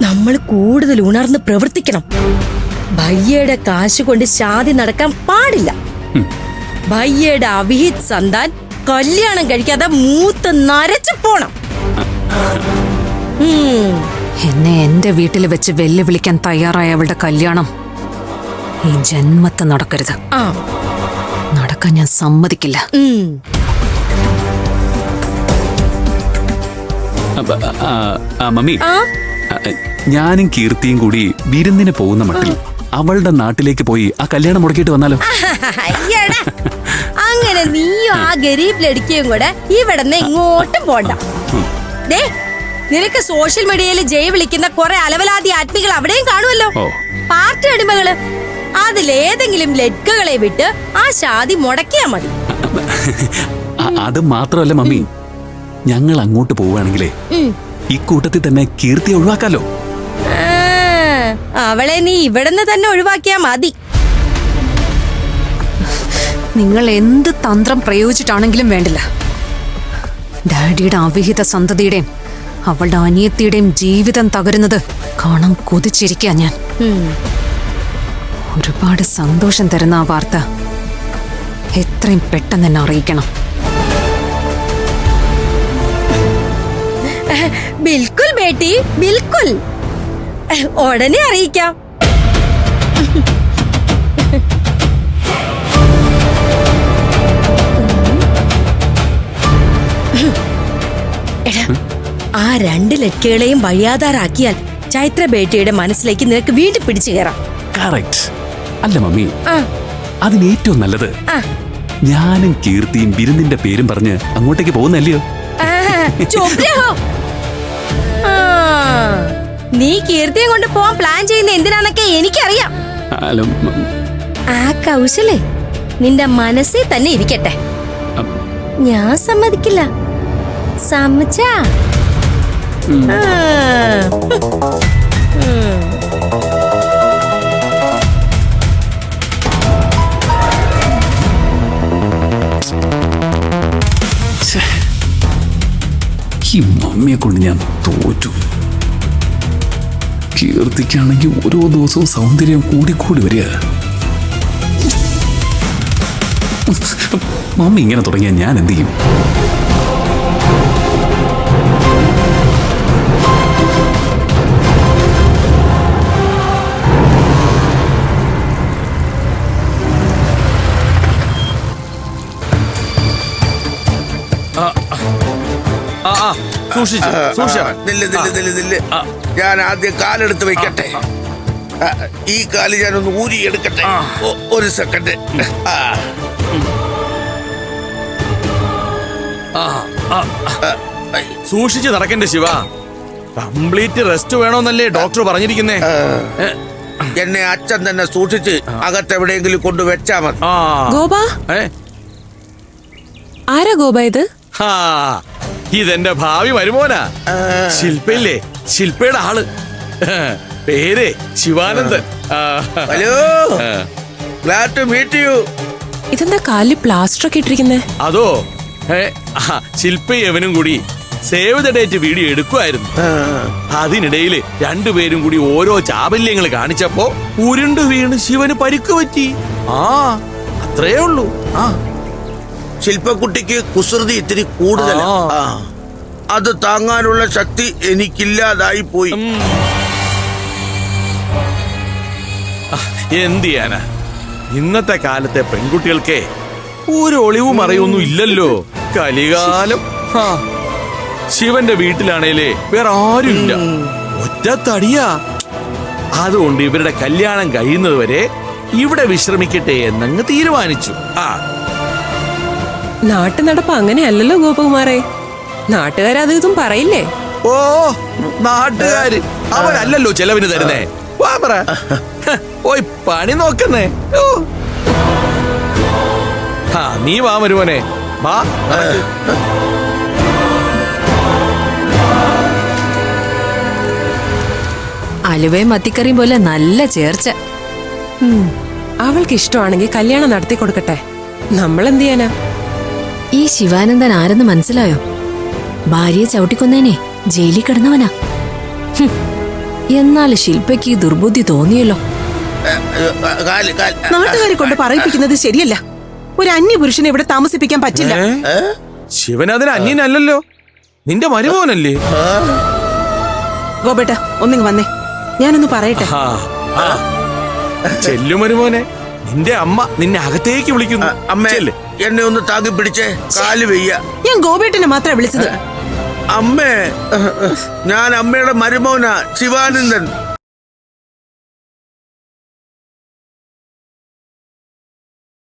നമ്മൾ കൂടുതൽ ഉണർന്ന് പ്രവർത്തിക്കണം. ഭയ്യയുടെ കാശ് കൊണ്ട് ശാദി നടക്കാൻ പാടില്ല. ഭയ്യയുടെ അവിഹിത് സന്താൻ കല്യാണം കഴിക്കാതെ മൂത്ത് നരച്ചു പോണം. എന്നെ എന്റെ വീട്ടിൽ വെച്ച് വെല്ലുവിളിക്കാൻ തയ്യാറായ അവളുടെ കല്യാണം ഈ ജന്മത്ത് നടക്കരുത്. നടക്കാൻ ഞാൻ സമ്മതിക്കില്ല. മമ്മി, ഞാനും കീർത്തിയും കൂടി വിരുന്നിന് പോകുന്ന മട്ടിൽ അവളുടെ നാട്ടിലേക്ക് പോയി ആ കല്യാണം മുടക്കിയിട്ട് വന്നാലോ? അങ്ങനെ നീയും ആ ഗരീബ് ലടിക്കയും കൂടെ ഇവിടെ നിന്ന് ഇങ്ങോട്ടും പോണ്ട. നിനക്ക് സോഷ്യൽ മീഡിയയിൽ ജയ് വിളിക്കുന്ന കുറെ അലവലാതി ആത്മികൾ അവിടെയും കാണുമല്ലോ, പാർട്ടി അടിമകള്. അതിലേതെങ്കിലും ലഡ്കകളെ വിട്ട് ആ ശാദി മുടക്കിയാ മതി. അത് മാത്രമല്ല മമ്മി, ഞങ്ങൾ അങ്ങോട്ട് പോവുകയാണെങ്കിലേ ഇക്കൂട്ടത്തിൽ തന്നെ കീർത്തി ഒഴിവാക്കാലോ. അവളെ നീ ഇവിടുന്ന് തന്നെ ഒഴിവാക്കിയാ മതി. നിങ്ങൾ എന്ത് തന്ത്രം പ്രയോഗിച്ചിട്ടാണെങ്കിലും വേണ്ടില്ല, ഡാഡിയുടെ അവിഹിത സന്തതിയുടെയും അവളുടെ അനിയത്തിയുടെയും ജീവിതം തകരുന്നത് കാണാൻ കൊതിച്ചിരിക്കാ ഞാൻ. ഒരുപാട് സന്തോഷം തരുന്ന ആ വാർത്ത എത്രയും പെട്ടെന്ന് തന്നെ അറിയിക്കണം. ബിൽക്കുൽ ബേട്ടി, ബിൽക്കുൽ. ഉടനെ അറിയിക്കാം. ആ 2 ലഡ്കകളെയും വഴിയാധാരാക്കിയാൽ ചൈത്ര ബേട്ടിയുടെ മനസ്സിലേക്ക് നിനക്ക് വീണ്ടും പിടിച്ചു കയറാം. കറക്റ്റ് അല്ല മമ്മി? അതിന് ഏറ്റവും നല്ലത് ഞാനും കീർത്തിയും വിരുന്നിന്റെ പേരും പറഞ്ഞ് അങ്ങോട്ടേക്ക് പോകുന്നല്ലയോ? നീ കീർത്തിയെ കൊണ്ട് പോവാൻ പ്ലാൻ ചെയ്യുന്ന എന്തിനാന്നൊക്കെ എനിക്കറിയാം. ആ കൗശലേ നിന്റെ മനസ്സിൽ തന്നെ ഇരിക്കട്ടെ. ഞാൻ സമ്മതിക്കില്ല. സമ്മതിച്ചാ ഈ മമ്മിയെ കൊണ്ട് ഞാൻ തോറ്റു. കീർത്തിക്കാണെങ്കിൽ ഓരോ ദിവസവും സൗന്ദര്യം കൂടിക്കൂടി വരിക. മമ്മി ഇങ്ങനെ തുടങ്ങിയാൽ ഞാൻ എന്ത് ചെയ്യും? ഞാൻ ആദ്യം കാലെടുത്ത് വെക്കട്ടെ. ഈ കാല് ഞാനൊന്ന് ഊരി എടുക്കട്ടെ. ഒരു സെക്കൻഡ്. സൂക്ഷിച്ച് നടക്കണ്ടേ ശിവ. കംപ്ലീറ്റ് റെസ്റ്റ് വേണോന്നല്ലേ ഡോക്ടർ പറഞ്ഞിരിക്കുന്നേ? എന്നെ അച്ഛൻ തന്നെ സൂക്ഷിച്ച് അകത്തെവിടെയെങ്കിലും കൊണ്ട് വെച്ചാ മതി. ഗോപ, ആരാ ഗോപ ഇത്? ഇതെന്റെ ഭാവി വരുമോനാ. ശില്പയില്ലേ, ശില്പയുടെ ആള്. പേര് Shivanandan. Hello, glad to meet you. ഇതെന്താ കാലിൽ പ്ലാസ്റ്റർ ഒക്കെ ഇട്ടിരിക്കുന്നേ? അതോ ശില്പയവനും കൂടി സേവ് ദ ഡേറ്റ് വീഡിയോ എടുക്കുമായിരുന്നു. അതിനിടയില് 2 പേരും കൂടി ഓരോ ചാബല്യങ്ങൾ കാണിച്ചപ്പോ ഉരുണ്ടു വീണ് ശിവന് പരിക്ക് പറ്റി. അത്രേ ഉള്ളൂ. ശില്പക്കുട്ടിക്ക് കുസൃതി ഇത്തിരി കൂടുതലാ. അത് താങ്ങാനുള്ള ശക്തി എനിക്കില്ലാതായി പോയി. എന്ത് ചെയ്യാനാ, ഇന്നത്തെ കാലത്തെ പെൺകുട്ടികൾക്ക് ഒരു ഒളിവും അറിയൊന്നും ഇല്ലല്ലോ. കലികാലം. ശിവന്റെ വീട്ടിലാണേലേ വേറെ ആരുമില്ല, ഒറ്റ തടിയാ. അതുകൊണ്ട് ഇവരുടെ കല്യാണം കഴിയുന്നത് വരെ ഇവിടെ വിശ്രമിക്കട്ടെ എന്നങ്ങ് തീരുമാനിച്ചു. നാട്ടു നടപ്പ് അങ്ങനെയല്ലല്ലോ ഗോപകുമാറെ. നാട്ടുകാരത് ഇതും പറയില്ലേ? ഓ, നാട്ടുകാര് അവരല്ലല്ലോ ചെലവിന് തരുന്നേ. പോയി പണി നോക്കുന്നേ. നീ വാ മരുമോനെ, വാ. അലുവയും മത്തിക്കറിയും പോലെ നല്ല ചേർച്ച. അവൾക്ക് ഇഷ്ടമാണെങ്കിൽ കല്യാണം നടത്തി കൊടുക്കട്ടെ. നമ്മൾ എന്ത് ചെയ്യാനാ? ഈ ശിവാനന്ദൻ ആരെന്ന് മനസ്സിലായോ? ഭാര്യയെ ചവിട്ടിക്കൊന്നേനെ ജയിലിൽ കിടന്നവനാ. എന്നാൽ ശില്പയ്ക്ക് ഈ ദുർബുദ്ധി തോന്നിയല്ലോ. നാട്ടുകാരെ കൊണ്ട് പറയിപ്പിക്കുന്നത് ശരിയല്ല. ഒരു അന്യപുരുഷനെ ഇവിടെ താമസിപ്പിക്കാൻ പറ്റില്ല. ശിവൻ അതിന് അന്യനല്ലല്ലോ, നിന്റെ മരുമോനല്ലേ. ഗോപേട്ട ഒന്നിങ്ങ് വന്നേ, ഞാനൊന്ന് പറയട്ടെ. ചെല്ലു മരുമോനെ, നിന്റെ അമ്മ നിന്നെ അകത്തേക്ക് വിളിക്കുന്നു. അമ്മേ, എന്നെ ഒന്ന് താങ്ങി പിടിച്ചേ, കാല് വെയ്യ. ഞാൻ ഗോപേട്ടനെ മാത്രമേ വിളിച്ചത്. അമ്മേ, ഞാൻ അമ്മയുടെ മരുമോനാ ശിവാനന്ദൻ.